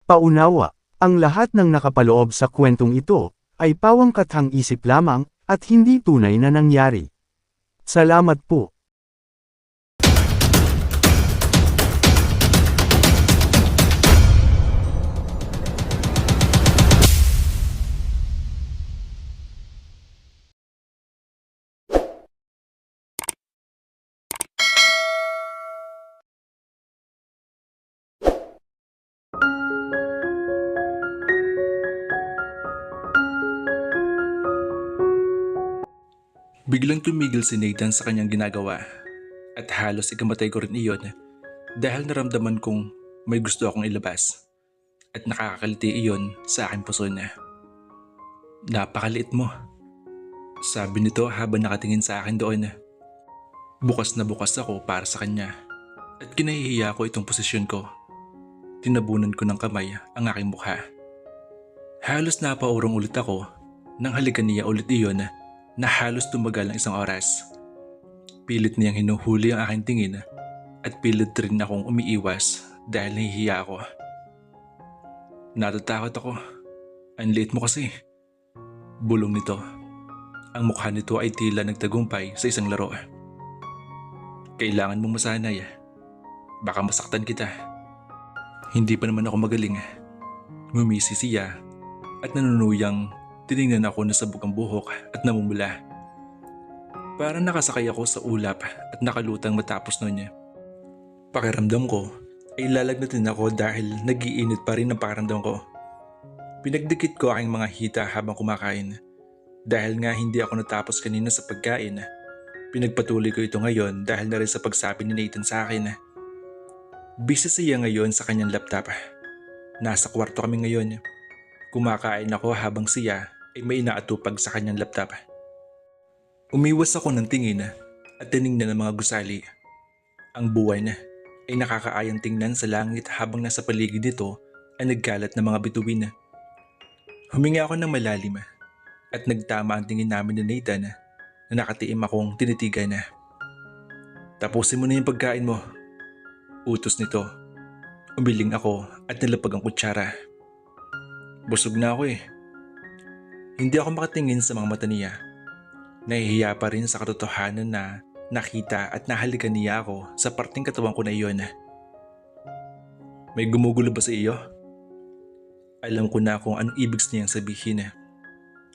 Paunawa, ang lahat ng nakapaloob sa kwentong ito, ay pawangkathang isip lamang, at hindi tunay na nangyari. Salamat po. Biglang tumigil si Nathan sa kanyang ginagawa at halos ikamatay ko rin iyon dahil naramdaman kong may gusto akong ilabas at nakakaliti iyon sa aking puso na. Napakaliit mo, sabi nito habang nakatingin sa akin doon. Bukas na bukas ako para sa kanya at kinahihiya ko itong posisyon ko. Tinabunan ko ng kamay ang aking mukha. Halos napaurong ulit ako nang halikan niya ulit iyon na halos tumagal ng isang oras. Pilit niyang hinuhuli ang aking tingin at pilit rin akong umiiwas dahil nahihiya ako. Natatakot ako. Ang liit mo kasi. Bulong nito. Ang mukha nito ay tila nagtagumpay sa isang laro. Kailangan mong masanay. Baka masaktan kita. Hindi pa naman ako magaling. Ngumisi siya at nanunuyang tinignan ako na sabog ang buhok at namumula. Parang nakasakay ako sa ulap at nakalutang matapos nun. Pakiramdam ko ay lalagnatin ako dahil nag-iinit pa rin ang pakiramdam ko. Pinagdikit ko aking mga hita habang kumakain. Dahil nga hindi ako natapos kanina sa pagkain, pinagpatuloy ko ito ngayon dahil na rin sa pagsabi ni Nathan sa akin. Busy siya ngayon sa kanyang laptop. Nasa kwarto kami ngayon. Kumakain ako habang siya ay may inaatupag sa kanyang laptop. Umiwas ako ng tingin at tinignan ng mga gusali. Ang buwan ay nakakaayang tingnan sa langit habang nasa paligid nito ay nagkalat ng mga bituin. Huminga ako ng malalim at nagtama ang tingin namin ni Nathan na nakatiim akong tinitigan. Tapusin mo na yung pagkain mo. Utos nito. Umiling ako at nalapag ang kutsara. Busog na ako eh. Hindi ako makatingin sa mga mata niya. Nahihiya pa rin sa katotohanan na nakita at nahalikan niya ako sa parting katawan ko na iyon. May gumugulo ba sa iyo? Alam ko na kung anong ibig niyang sabihin.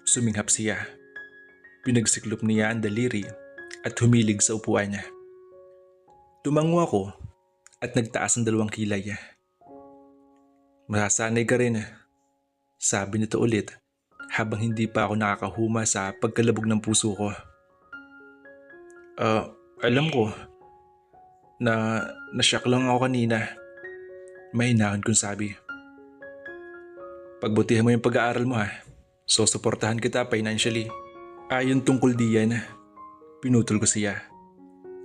Suminghap siya. Pinagsiklop niya ang daliri at humilig sa upuan niya. Tumango ako at nagtaas ang dalawang kilay. Masasanay ka rin, sabi nito ulit habang hindi pa ako nakakahuma sa pagkalabog ng puso ko. Alam ko na nashock lang ako kanina. Mahinahan kong sabi. Pagbutihan mo yung pag-aaral mo ha. Susuportahan kita financially. Ayon tungkol diyan, pinutol ko siya.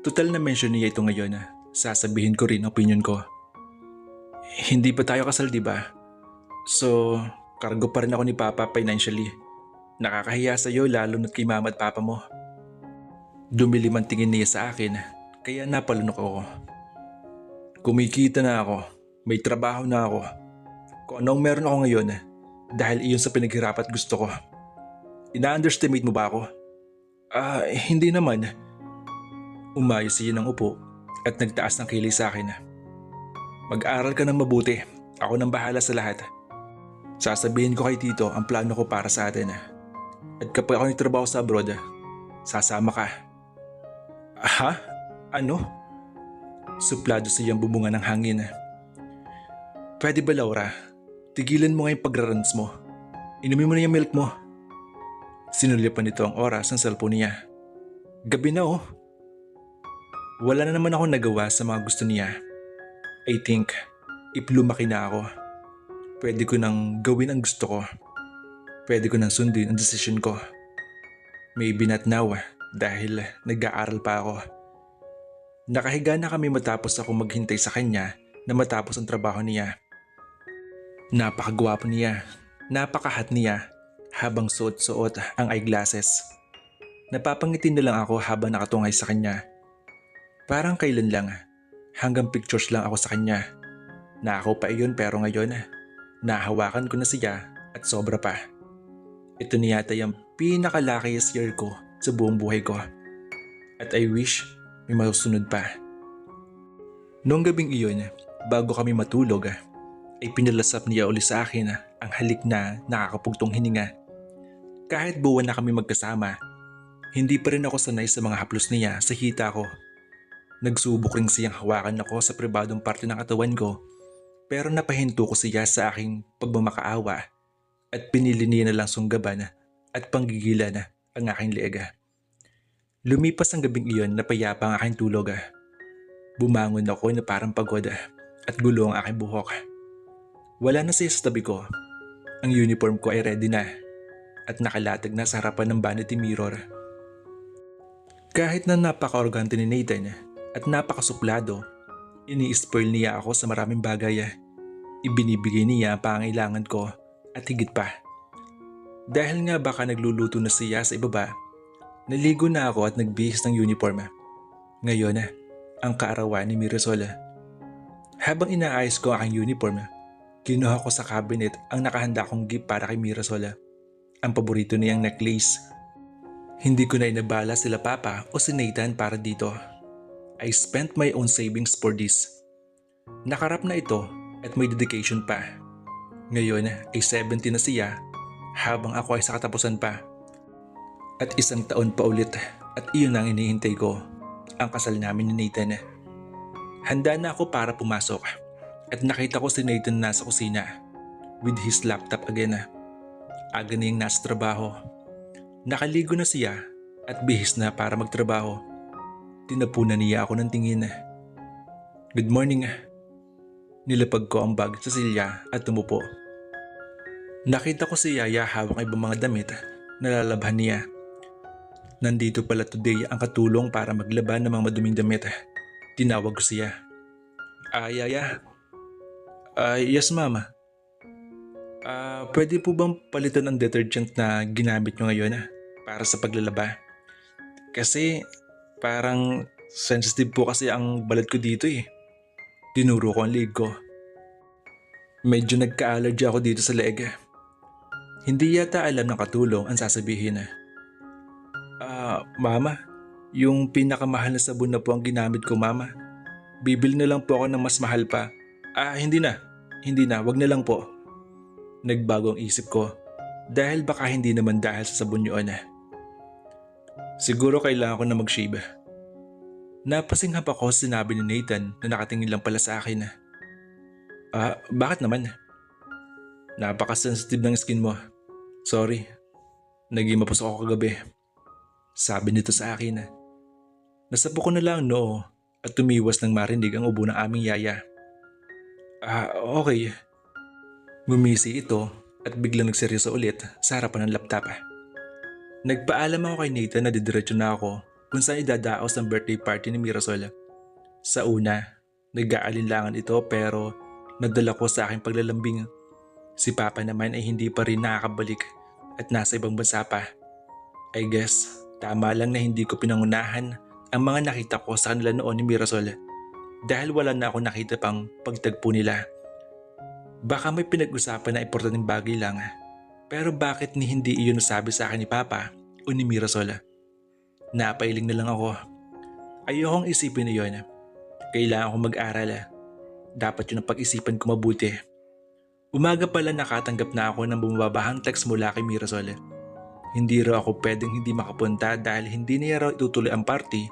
Total na mention niya ito ngayon. Sasabihin ko rin opinion ko. Hindi pa tayo kasal, di ba? So, kargo pa rin ako ni Papa financially. Nakakahiya sa'yo lalo na't kay Mama at Papa mo. Dumilim ang tingin niya sa akin, kaya napalunok ako. Kumikita na ako, may trabaho na ako. Kung anong meron ako ngayon, dahil iyon sa pinaghirap at gusto ko. Ina-underestimate mo ba ako? Hindi naman. Umayos siya ng upo at nagtaas ng kilay sa akin. Mag-aral ka ng mabuti, ako nang bahala sa lahat. Sasabihin ko kay Tito ang plano ko para sa atin. At kapag ako nagtrabaho sa abroad, sasama ka. Ha? Ano? Suplado siyang bumunga ng hangin. Pwede ba Laura? Tigilan mo nga yung pagrarans mo. Inumin mo na yung milk mo. Sinulipan nito ang oras ng cellphone niya. Gabi na oh. Wala na naman ako nagawa sa mga gusto niya. I think, if lumaki na ako, pwede ko nang gawin ang gusto ko. Pwede ko nang sundin ang desisyon ko. Maybe not now dahil nag-aaral pa ako. Nakahiga na kami matapos ako maghintay sa kanya na matapos ang trabaho niya. Napakagwapo niya, napakahat niya habang suot-suot ang eyeglasses. Napapangiti na lang ako habang nakatungay sa kanya. Parang kailan lang, hanggang pictures lang ako sa kanya. Nakaw pa iyon pero ngayon, Nahawakan ko na siya at sobra pa. Ito na yata yung pinaka-luckiest year ko sa buong buhay ko. At I wish may masusunod pa. Noong gabing iyon, bago kami matulog, ay pinalasap niya uli sa akin ang halik na nakakapugtong hininga. Kahit buwan na kami magkasama, hindi pa rin ako sanay sa mga haplos niya sa hita ko. Nagsubok ring siyang hawakan ako sa pribadong parte ng katawan ko, pero napahinto ko siya sa aking pagmamakaawa at pinili niya na lang sunggaban at panggigilan ang aking leeg. Lumipas ang gabing iyon na payapa ang aking tulog. Bumangon ako na parang pagod at gulo ang aking buhok. Wala na siya sa tabi ko. Ang uniform ko ay ready na at nakalatag na sa harapan ng vanity mirror. Kahit na napaka-organte ni Nathan at napakasuplado, ini-spoil niya ako sa maraming bagay. Ibinibigay niya ang pangailangan ko at higit pa. Dahil nga baka nagluluto na siya sa ibaba, naligo na ako at nagbihis ng uniform. Ngayon, ang kaarawan ni Mirasol. Habang inaayos ko ang aking uniform, kinuha ko sa cabinet ang nakahanda kong gift para kay Mirasol. Ang paborito niyang necklace. Hindi ko na inabala sila Papa o si Nathan para dito. I spent my own savings for this. Nakarap na ito at may dedication pa. Ngayon ay 70 na siya habang ako ay sa katapusan pa. At 1 taon pa ulit at iyon ang inihintay ko, ang kasal namin ni Nathan. Handa na ako para pumasok at nakita ko si Nathan nasa kusina with his laptop again. Aga na yung nasa trabaho. Nakaligo na siya at bihis na para magtrabaho. Tinapunan niya ako ng tingin. Good morning. Nilapag ko ang bag sa silya at tumupo. Nakita ko si Yaya hawak ang ibang mga damit na lalabhan niya. Nandito pala today ang katulong para maglaban ng mga maduming damit. Tinawag ko siya. Yaya? Yes mama. Pwede po bang palitan ang detergent na ginamit nyo ngayon para sa paglalaba? Kasi parang sensitive po kasi ang balat ko dito eh. Tinuro ko ang leeg ko. Medyo nagka-allergy ako dito sa leeg. Hindi yata alam ng katulong ang sasabihin. Mama, yung pinakamahal na sabon na po ang ginamit ko mama. Bibili na lang po ako ng mas mahal pa. Hindi na, wag na lang po. Nagbago ang isip ko dahil baka hindi naman dahil sa sabon yun. Siguro kailangan ko na mag-shave. Napasinghap ako sa sinabi ni Nathan na nakatingin lang pala sa akin. Bakit naman? Napaka-sensitive ng skin mo. Sorry, naging mapusok ako kagabi. Sabi nito sa akin. Nasapo ko na lang noo at tumiwas nang marinig ang ubo ng aming yaya. Okay. Gumisi ito at biglang nagseryoso ulit sa harapan ng laptop. Nagpaalam ako kay Nathan na didiretso na ako kung saan idadaos ang birthday party ni Mirasol. Sa una, nag-aalinlangan ito pero nadala ko sa aking paglalambing. Si Papa naman ay hindi pa rin nakakabalik at nasa ibang bansa pa. I guess, tama lang na hindi ko pinangunahan ang mga nakita ko sa kanila noon ni Mirasol dahil wala na ako nakita pang pagtagpo nila. Baka may pinag-usapan na importanteng bagay lang. Pero bakit ni hindi iyon nasabi sa akin ni Papa o ni Mirasol? Napailing na lang ako. Ayokong isipin na yun. Kailangan kong mag-aral. Dapat yun ang pag-isipan ko mabuti. Umaga pala nakatanggap na ako ng bumabahang text mula kay Mirasol. Hindi raw ako pwedeng hindi makapunta dahil hindi niya raw itutuloy ang party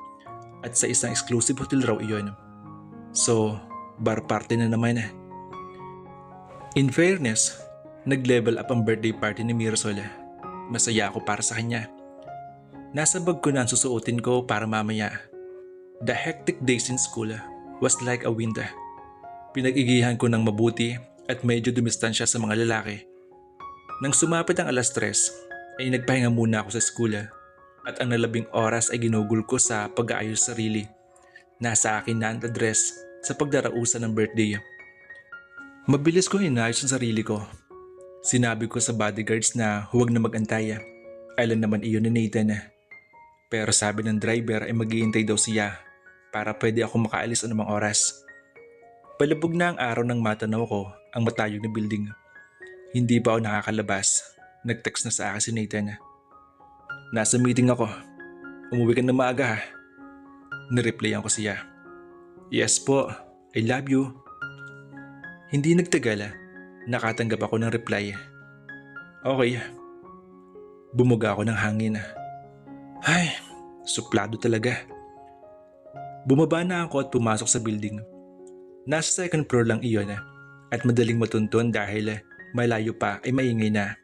at sa isang exclusive hotel raw iyon. So, bar party na naman. In fairness, nag-level up ang birthday party ni Mirasol. Masaya ako para sa kanya. Nasa bag ko na ang susuotin ko para mamaya. The hectic days in school was like a wind. Pinag-igihan ko ng mabuti at medyo dumistansya sa mga lalaki. Nang sumapit ang 3:00 ay nagpahinga muna ako sa school at ang 12 oras ay ginugol ko sa pag-aayos sarili. Nasa akin na ang address sa pagdarausan ng birthday. Mabilis kong inayos ang sarili ko. Sinabi ko sa bodyguards na huwag na mag-antay. Alam naman iyon ni Nathan. Pero sabi ng driver ay mag-iintay daw siya para pwede ako makaalis anumang oras. Palubog na ang araw nang matanaw ko ang matayog na building. Hindi pa ako nakakalabas. Nag-text na sa akin si Nathan. Nasa meeting ako. Umuwi ka na maaga ha. Nireplyan ko siya. Yes po, I love you. Hindi nagtagal, nakatanggap ako ng reply. Okay. Bumuga ako ng hangin. Ay, suplado talaga. Bumaba na ako at pumasok sa building. Nasa second floor lang iyon at madaling matuntun dahil malayo pa ay maingay na.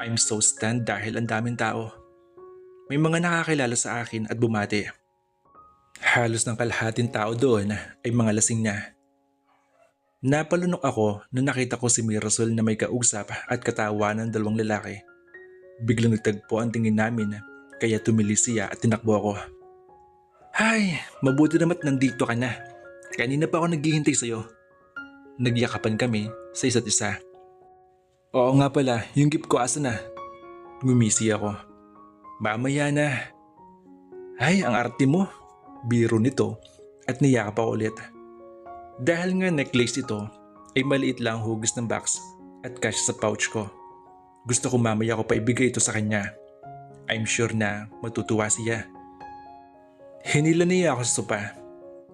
I'm so stunned dahil ang daming tao. May mga nakakilala sa akin at bumati. Halos ng kalahating tao doon ay mga lasing na. Napalunok ako nung nakita ko si Mirasol na may kausap at katawa ng dalawang lalaki. Biglang nagtagpo ang tingin namin kaya tumili siya at tinakbo ako. Hay, mabuti naman nandito ka na. Kanina pa ako naghihintay sa'yo. Nagyakapan kami sa isa't isa. Oo nga pala, yung gift ko asa na? Ngumisi ako. Mamaya na. Ay, ang arte mo. Biro nito at niyakap ako ulit. Dahil nga necklace ito ay maliit lang ang hugis ng box at cash sa pouch ko. Gusto ko mamaya ko pa ibigay ito sa kanya. I'm sure na matutuwa siya. Hinila niya ako sa sopa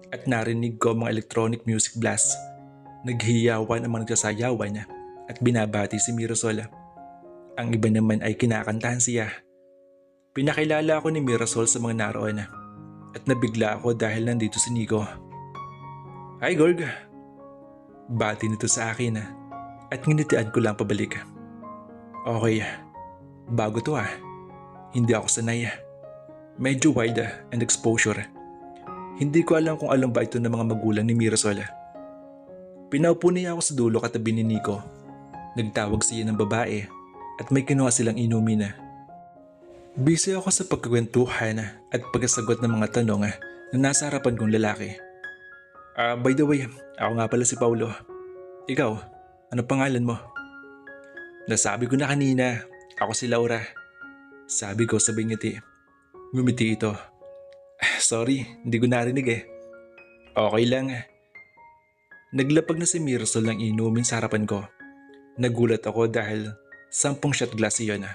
at narinig ko mga electronic music blast. Naghiyawan ang mga nagsasayawan at binabati si Mirasol. Ang iba naman ay kinakantahan siya. Pinakilala ako ni Mirasol sa mga naroon at nabigla ako dahil nandito si Nico. Hi Gorg! Bati nito sa akin at nginitian ko lang pabalik. Okay, bago to Hindi ako sanay. Medyo wide and exposure. Hindi ko alam kung alam ba ito ng mga magulang ni Mirasol. Pinaupo niya ako sa dulo katabi ni Nico. Nagtawag siya ng babae at may kinuha silang inumin. Busy ako sa pagkakwentuhan at pagkasagot ng mga tanong na nasa harapan kong lalaki. By the way, ako nga pala si Paulo. Ikaw, ano pangalan mo? Nasabi ko na kanina, ako si Laura. Sabi ko sabay ngiti. Ngumiti ito. Sorry, hindi ko narinig Okay lang. Naglapag na si Mirasol ng inumin sa harapan ko. Nagulat ako dahil 10 shot glass iyon.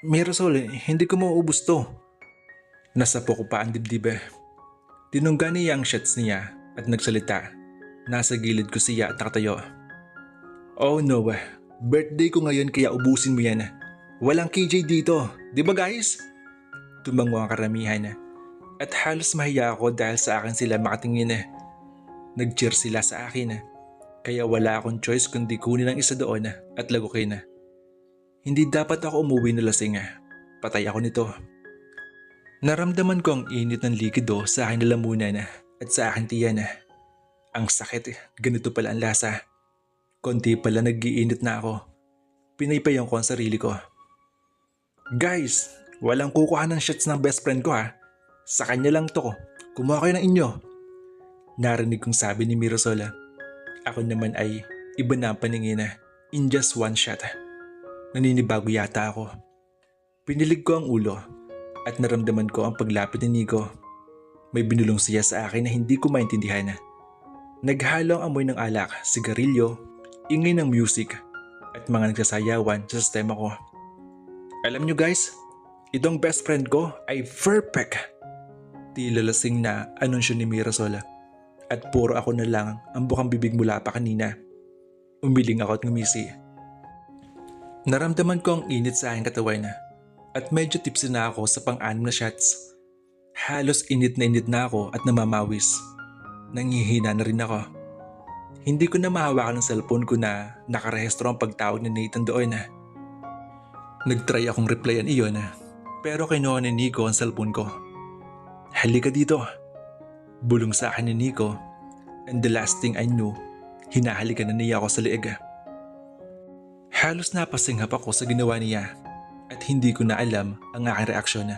Mirasol, hindi ko mauubos to. Nasapo ko pa ang dibdib. Tinungga niya ang shots niya at nagsalita. Nasa gilid ko siya at nakatayo. Oh no, birthday ko ngayon kaya ubusin mo yan. Walang KJ dito, di ba guys? Tumango ang karamihan at halos mahiya ako dahil sa akin sila makatingin. Nag-cheer sila sa akin kaya wala akong choice kundi kunin ang isa doon at lagukin. Hindi dapat ako umuwi na lasing. Patay ako nito. Naramdaman ko ang init ng likido sa aking lalamunan at sa aking tiyan. Ang sakit, ganito pala ang lasa. Konti pala nag-iinit na ako. Pinaypayan ko ang sarili ko. Guys, walang kukuha ng shots ng best friend ko Sa kanya lang to. Kumuha kayo ng inyo. Narinig kong sabi ni Mirasol. Ako naman ay iba na ang paningin in just one shot. Naninibago yata ako. Pinilig ko ang ulo at naramdaman ko ang paglapit ni Nico. May binulong siya sa akin na hindi ko maintindihan. Naghalo ang amoy ng alak, sigarilyo, ingay ng music at mga nagsasayawan sa sistema ko. Alam nyo guys, itong best friend ko ay perfect. Tila lasing na anunsyo ni Mirasol at puro ako na lang ang bukang bibig mula pa kanina. Umiling ako at ngumisi. Naramdaman ko ang init sa aking katawan at medyo tipsy na ako sa pang-anim na shots. Halos init na ako at namamawis. Nangihina na rin ako. Hindi ko na mahawakan ang cellphone ko na nakarehistro ang pagtawag ni Nathan doon. Nagtry akong replyan iyon pero kinuha ni Nico ang cellphone ko. Halika dito. Bulong sa akin ni Nico and the last thing I knew, hinahalikan na niya ako sa leeg. Halos napasinghap ako sa ginawa niya at hindi ko na alam ang aking reaksyon.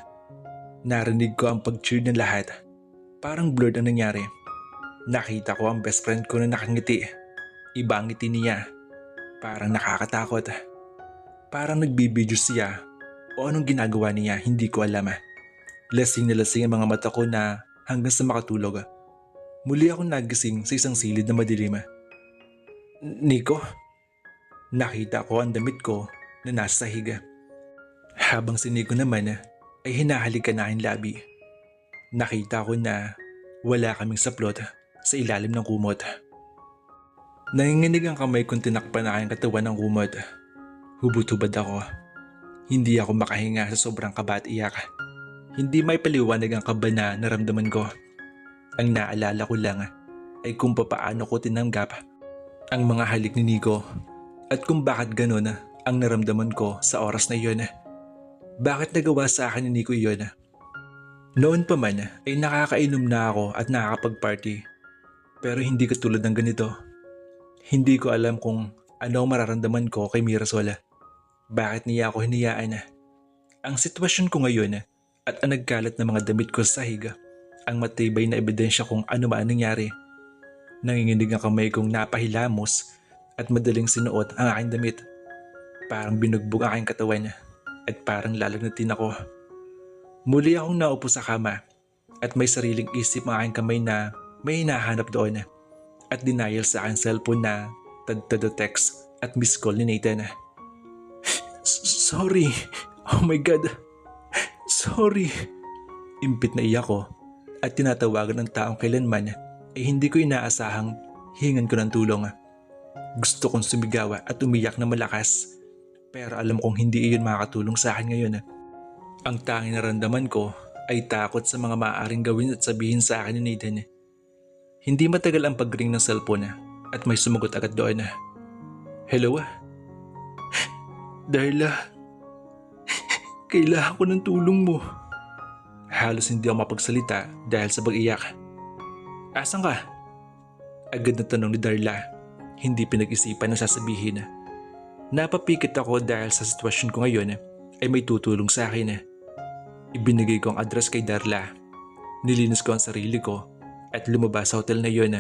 Narinig ko ang pag-cheer ng lahat. Parang blurred ang nangyari. Nakita ko ang best friend ko na nakangiti. Iba ang ngiti niya. Parang nakakatakot. Parang nagbibidyo siya o anong ginagawa niya hindi ko alam. Lasing na lasing ang mga mata ko na hanggang sa makatulog. Muli akong nagising sa isang silid na madilim. Nico? Nakita ko ang damit ko na nasa sahig. Habang si Nico naman ay hinahalikan na aking labi. Nakita ko na wala kaming saplot sa ilalim ng kumot. Nanginginig ang kamay kong tinakpan na aking katawan ng kumot. Hubot-hubad ako. Hindi ako makahinga sa sobrang kaba at iyak. Hindi may paliwanag ang kaba na naramdaman ko. Ang naalala ko lang ay kung papaano ko tinanggap ang mga halik ni Nico at kung bakit ganun ang naramdaman ko sa oras na iyon. Bakit nagawa sa akin ni Nico iyon? Noon pa man ay nakakainom na ako at nakakapag-party. Pero hindi katulad ng ganito. Hindi ko alam kung ano ang mararamdaman ko kay Mirasol. Bakit niya ako hinayaan? Ang sitwasyon ko ngayon at ang nagkalat na mga damit ko sa sahig ang matibay na ebidensya kung ano man nangyari. Nanginginig ang kamay kong napahilamos at madaling sinuot ang aking damit. Parang binugbog ang aking katawan at parang lalagnatin ako. Muli akong naupo sa kama at may sariling isip ang aking kamay na may hinahanap doon at denial sa aking cellphone na tad text at miss call ni Nathan. Sorry. Oh my God. Sorry. Impit na iyak ko at tinatawagan ng taong kailanman ay hindi ko inaasahang hingan ko ng tulong. Gusto kong sumigaw at umiyak na malakas pero alam kong hindi iyon makakatulong sa akin ngayon. Ang tanging naramdaman ko ay takot sa mga maaaring gawin at sabihin sa akin ni Nathan. Hindi matagal ang pag-ring ng cellphone at may sumagot agad doon. Hello? Darla, kailangan ko ng tulong mo. Halos hindi ako mapagsalita dahil sa pag-iyak. Asan ka? Agad na tanong ni Darla, hindi pinag-isipan na sasabihin. Napapikit ako dahil sa sitwasyon ko ngayon ay may tutulong sa akin. Ibinigay ko ang address kay Darla. Nilinis ko ang sarili ko at lumabas sa hotel na iyon.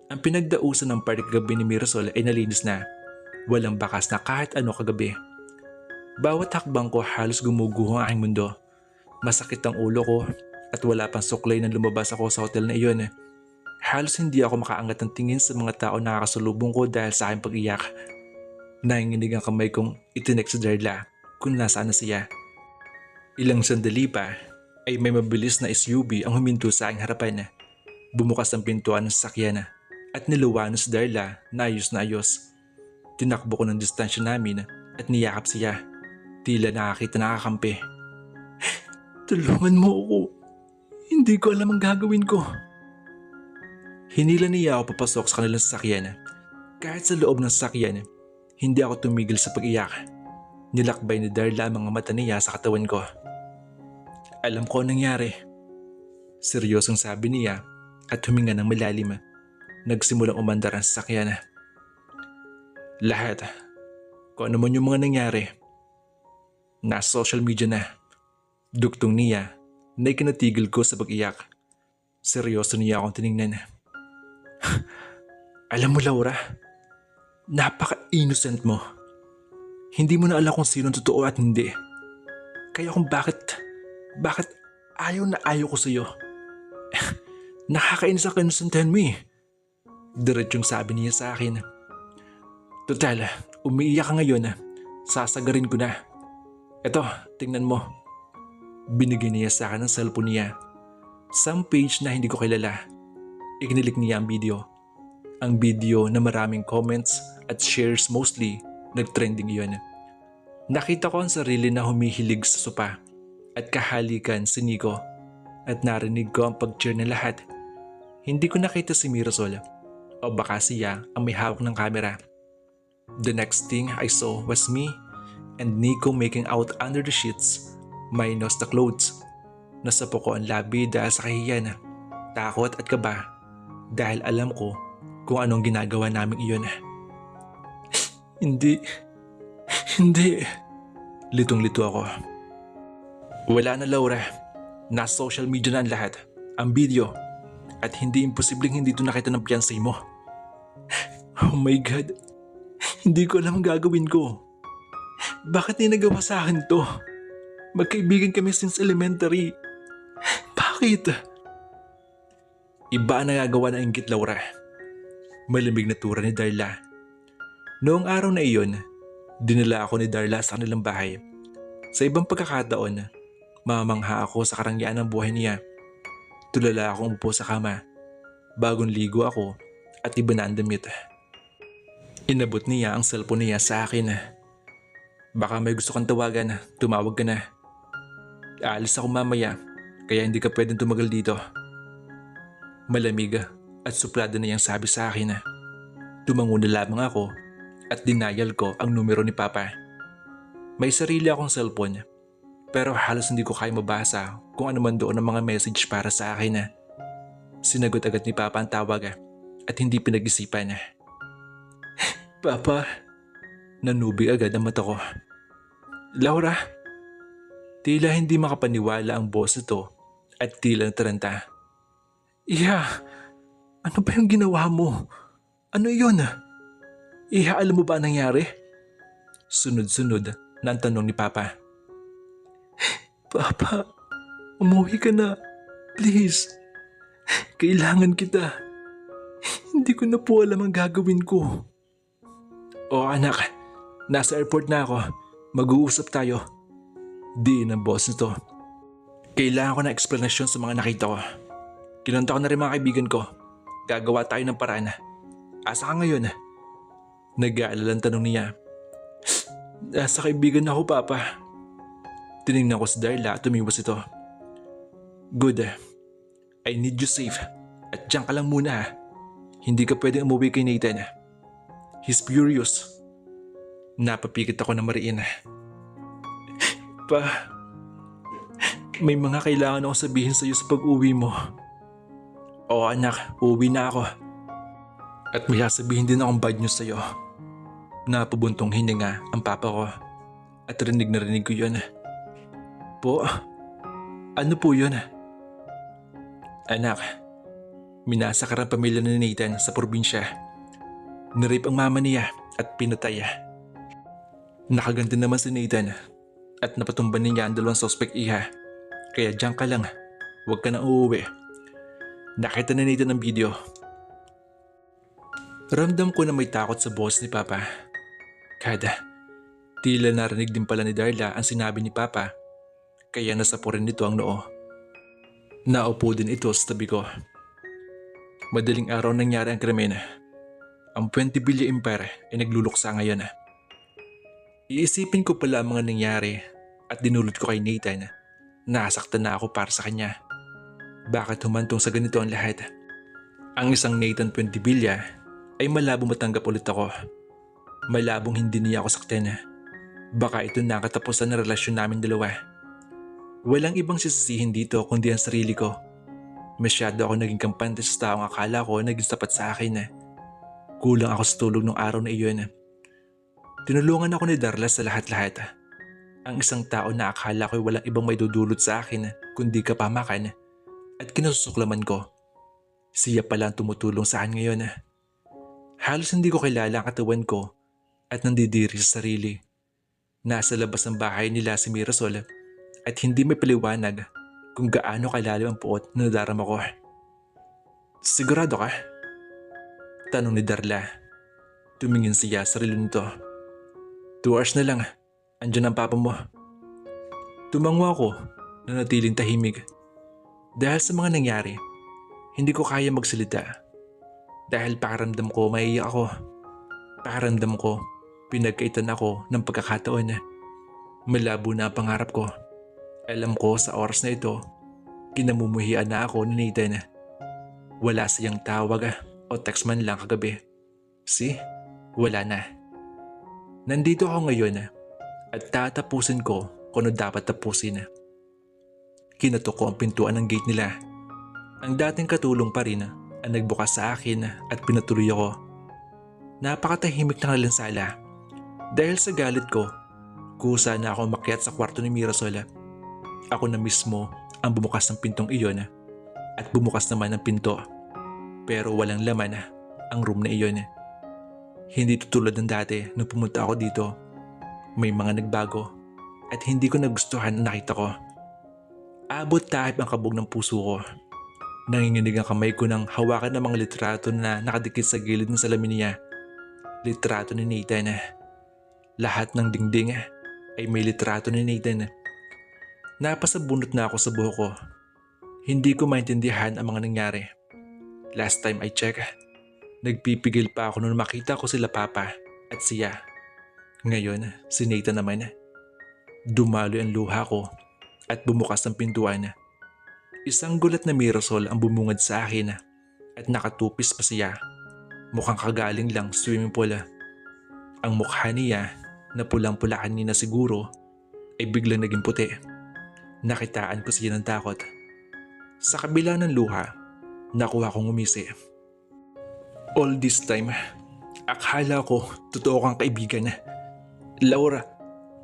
Ang pinagdausan ng party kagabi ni Mirasol ay nalinis na. Walang bakas na kahit ano kagabi. Bawat hakbang ko halos gumuguho ang aking mundo. Masakit ang ulo ko at wala pang suklay nang lumabas ako sa hotel na iyon. Halos hindi ako makaangat ng tingin sa mga tao na nakakasalubong ko dahil sa aking pag-iyak. Nanginginig ang kamay kong itinext sa Darla kung nasaan na siya. Ilang sandali pa ay may mabilis na SUV ang huminto sa aking harapan. Bumukas ang pintuan ng sasakyan at niluwanan si Darla na ayos na ayos. Tinakbo ko ng distansya namin at niyakap siya. Tila nakakita nakakampi. Tulungan mo ako. Hindi ko alam ang gagawin ko. Hinila niya ako papasok sa kanilang sasakyan. Kahit sa loob ng sasakyan, hindi ako tumigil sa pag-iyak. Nilakbay ni Darla ang mga mata niya sa katawan ko. Alam ko ang nangyari. Seryosong sabi niya at huminga ng malalim. Nagsimulang umandar ang sasakyan. Lahat, kung ano man yung mga nangyari, nasa social media na. Duktong niya na ikinatigil ko sa pag-iyak. Seryoso niya akong tiningnan. Alam mo Laura, napaka-innocent mo. Hindi mo na alam kung sino totoo at hindi. Kaya kung bakit ayaw na ayaw ko sa'yo. Nakakainis ang kinusuntahan mo eh. Diretsong sabi niya sa akin. Total, umiiyak ka ngayon. Sasagarin ko na. Eto, tingnan mo. Binigay niya sa akin ang cellphone niya. Some page na hindi ko kilala. Ikinilik niya ang video. Ang video na maraming comments at shares mostly nag-trending yun. Nakita ko ang sarili na humihilig sa sopa at kahalikan si Nico at narinig ko ang pag-cheer ng lahat. Hindi ko nakita si Mirasol o baka siya ang may hawak ng camera. The next thing I saw was me and Nico making out under the sheets minus the clothes. Nasapo ko ang labi dahil sa kahiyan, takot at kaba dahil alam ko kung anong ginagawa namin iyon. Hindi. Litong-lito ako. Wala na Laura. Nasa social media na ang lahat. Ang video. At hindi imposibleng hindi ito nakita ng fiancé mo. Oh my God. Hindi ko alam ang gagawin ko. Bakit niya nagawa sa akin to? Magkaibigan kami since elementary. Bakit? Iba ang nagagawa ng inggit, Laura. Malamig na tura ni Darla. Noong araw na iyon, dinala ako ni Darla sa kanilang bahay. Sa ibang pagkakataon, mamangha ako sa karangyaan ng buhay niya. Tulala akong umupo sa kama. Bagong ligo ako at iba na ang damit. Inabot niya ang cellphone niya sa akin. Baka may gusto kang tawagan, tumawag ka na. Aalis ako mamaya, kaya hindi ka pwedeng tumagal dito. Malamig at suplado na niyang sabi sa akin. Tumango na lamang ako at dinayal ko ang numero ni Papa. May sarili akong cellphone, pero halos hindi ko kaya mabasa kung ano man doon ang mga message para sa akin. Sinagot agad ni Papa ang tawag at hindi pinag-isipan. Papa, nanubig agad ang mata ko. Laura, tila hindi makapaniwala ang boss ito at tila nataranta. Iha, ano ba yung ginawa mo? Ano yun? Iha, alam mo ba ang nangyari? Sunod-sunod na ang tanong ni Papa. Papa, umuwi ka na. Please. Kailangan kita. Hindi ko na po alam ang gagawin ko. O anak, nasa airport na ako. Mag-uusap tayo. Di ng boss nito. Kailangan ko na eksplanasyon sa mga nakita ko. Kinunta ko na rin mga kaibigan ko. Gagawa tayo ng paraan. Asa ka ngayon? Nag-aalala ang tanong niya. Nasa kaibigan na ako, Papa. Tinignan ko si Darla at tumiwas ito. Good. I need you safe. At diyan ka lang muna. Hindi ka pwedeng umuwi kay Nathan. He's furious. Napapikit ako na mariin. Pa, may mga kailangan akong sabihin sa iyo sa pag-uwi mo. Oo anak, uuwi na ako. At may sasabihin din akong bad news sa iyo. Napabuntong hininga ang papa ko. At rinig na rinig ko yun. Po, ano po yun? Anak, minasakar ang pamilya ni Nathan sa probinsya. Nirape ang mama niya at pinatay. Nakaganti naman si Nathan at napatumban niya ang dalawang suspect iha. Kaya diyan ka lang, huwag ka na uuwi. Nakita na Nathan ang video. Ramdam ko na may takot sa boss ni Papa. Kada, tila narinig din pala ni Darla ang sinabi ni Papa. Kaya nasapo rin nito ang noo. Naupo din ito sa tabi ko. Madaling araw nangyari ang krimen. Ang 20 billion empire ay nagluluksa ngayon. Iisipin ko pala ang mga nangyari at dinulot ko kay Nathan. Nasaktan na ako para sa kanya. Bakit humantong sa ganito ang lahat? Ang isang Nathan 20 billion ay malabong matanggap ulit ako. Malabong hindi niya ako saktan. Baka ito nakatapusan na relasyon namin dalawa. Walang ibang sisisihin dito kundi ang sarili ko. Masyado ako naging kampante sa taong akala ko naging sapat sa akin. Kulang ako sa tulog nung araw na iyon. Tinulungan ako ni Darla sa lahat-lahat. Ang isang tao na akala ko'y walang ibang may dudulot sa akin kundi kapamakan at kinasusuklaman ko. Siya pala ang tumutulong sa akin ngayon. Halos hindi ko kilala ang katawan ko at nandidiri sa sarili. Nasa labas ng bahay nila si Mirasol at hindi may paliwanag kung gaano kalalim ang puot na nadarama ko. Sigurado ka? Tanong ni Darla. Tumingin siya sa relo nito. 2 hours na lang. Andiyan ang papa mo. Tumango ako na natiling tahimik. Dahil sa mga nangyari, hindi ko kaya magsalita. Dahil pakiramdam ko maiiyak ako. Pakiramdam ko pinagkaitan ako ng pagkakataon. Malabo na ang pangarap ko. Alam ko sa oras na ito, kinamumuhian na ako ni Nathan. Wala siyang tawag o text man lang kagabi. See? Wala na. Nandito ako ngayon at tatapusin ko kung ano dapat tapusin. Kinatok ko ang pintuan ng gate nila. Ang dating katulong pa rin ang nagbukas sa akin at pinatuloy ako. Napakatahimik ng lansala. Dahil sa galit ko, kusa na ako makyat sa kwarto ni Mirasol. Ako na mismo ang bumukas ng pintong iyon at bumukas naman ang pinto. Pero walang laman ang room na iyon. Hindi tutulad ng dati nung pumunta ako dito. May mga nagbago at hindi ko nagustuhan ang nakita ko. Abot tahip ang kabog ng puso ko. Nanginginig ang kamay ko nang hawakan ng mga litrato na nakadikit sa gilid ng salamin niya. Litrato ni Nathan. Lahat ng dingding ay may litrato ni Nathan. Napasabunot na ako sa buhok ko. Hindi ko maintindihan ang mga nangyari. Last time I check, nagpipigil pa ako nung makita ko sila Papa at siya. Ngayon, si Nathan naman. Dumaloy ang luha ko at bumukas ang pintuan. Isang gulat na mirasol ang bumungad sa akin at nakatupis pa siya. Mukhang kagaling lang swimming pool. Ang mukha niya na pulang-pula kanina siguro ay biglang naging puti. Nakitaan ko siya ng takot. Sa kabila ng luha, nakuha kong umisi. All this time, akala ko totoo kang kaibigan. Laura,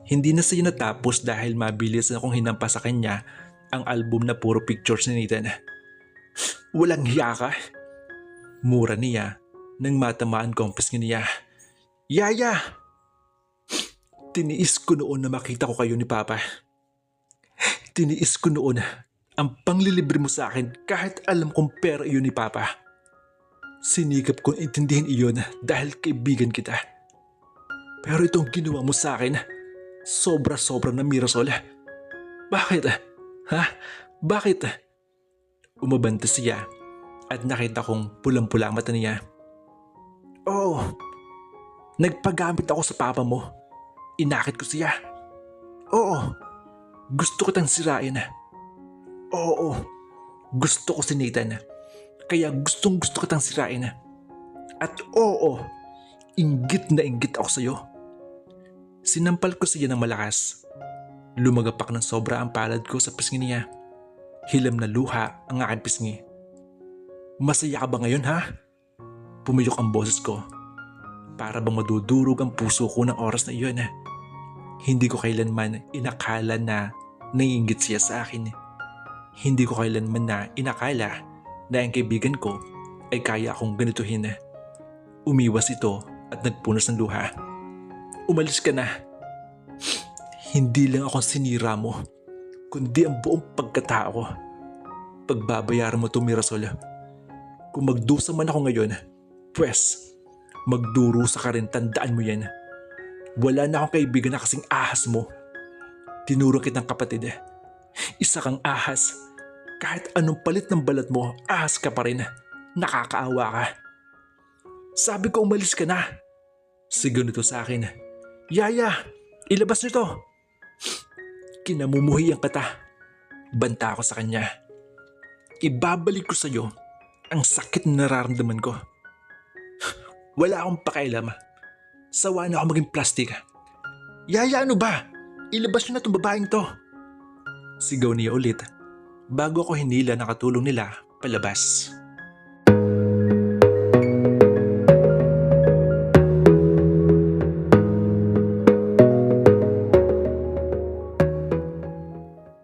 hindi na siya natapos dahil mabilis akong hinampas sa kanya ang album na puro pictures ni Nathan. Walang hiya ka? Mura niya nang matamaan ko ang pisngi niya. Yaya! Tiniis ko noon na makita ko kayo ni Papa. Tiniis ko noon ang panglilibre mo sa akin kahit alam kong pera iyon ni Papa. Sinikap kong intindihin iyon dahil kaibigan kita. Pero itong ginawa mo sa akin, sobra-sobra na mirasol. Bakit? Ha? Bakit? Umabante siya at nakita kong pulang-pula ang mata niya. Oo, nagpagamit ako sa papa mo. Inakit ko siya. Oo, gusto ko tang sirain. Oo, gusto ko si Nathan. Kaya gustong gusto ko tang sirain. At oo, inggit na inggit ako sa'yo. Sinampal ko siya ng malakas. Lumagapak ng sobra ang palad ko sa pisngi niya. Hilam na luha ang aking pisngi. Masaya ka ba ngayon ha? Pumiyok ang boses ko. Para bang madudurog ang puso ko ng oras na iyon. Hindi ko kailanman inakala na naiinggit siya sa akin. Hindi ko kailanman na inakala na ang kaibigan ko ay kaya akong ganituhin. Umiwas ito at nagpunas ng luha. Umalis ka na. Hindi lang ako sinira mo, kundi ang buong pagkatao ko. Pagbabayaran mo ito, Mirasol. Kung magdusa man ako ngayon, pwes, magdurusa ka rin, tandaan mo yan. Wala na akong kaibigan na kasing ahas mo. Tinuro kitang kapatid. Isa kang ahas. Kahit anong palit ng balat mo, ahas ka pa rin. Nakakaawa ka. Sabi ko umalis ka na. Sigaw nito sa akin. Yaya, ilabas nito. Kinamumuhi ang kata. Banta ako sa kanya. Ibabalik ko sa iyo ang sakit na nararamdaman ko. Wala akong pakialam. Sawa na ako maging plastic. Yaya, ano ba? Ilabas niyo na itong babaeng to. Sigaw niya ulit bago ako hinila ng katulong nila palabas.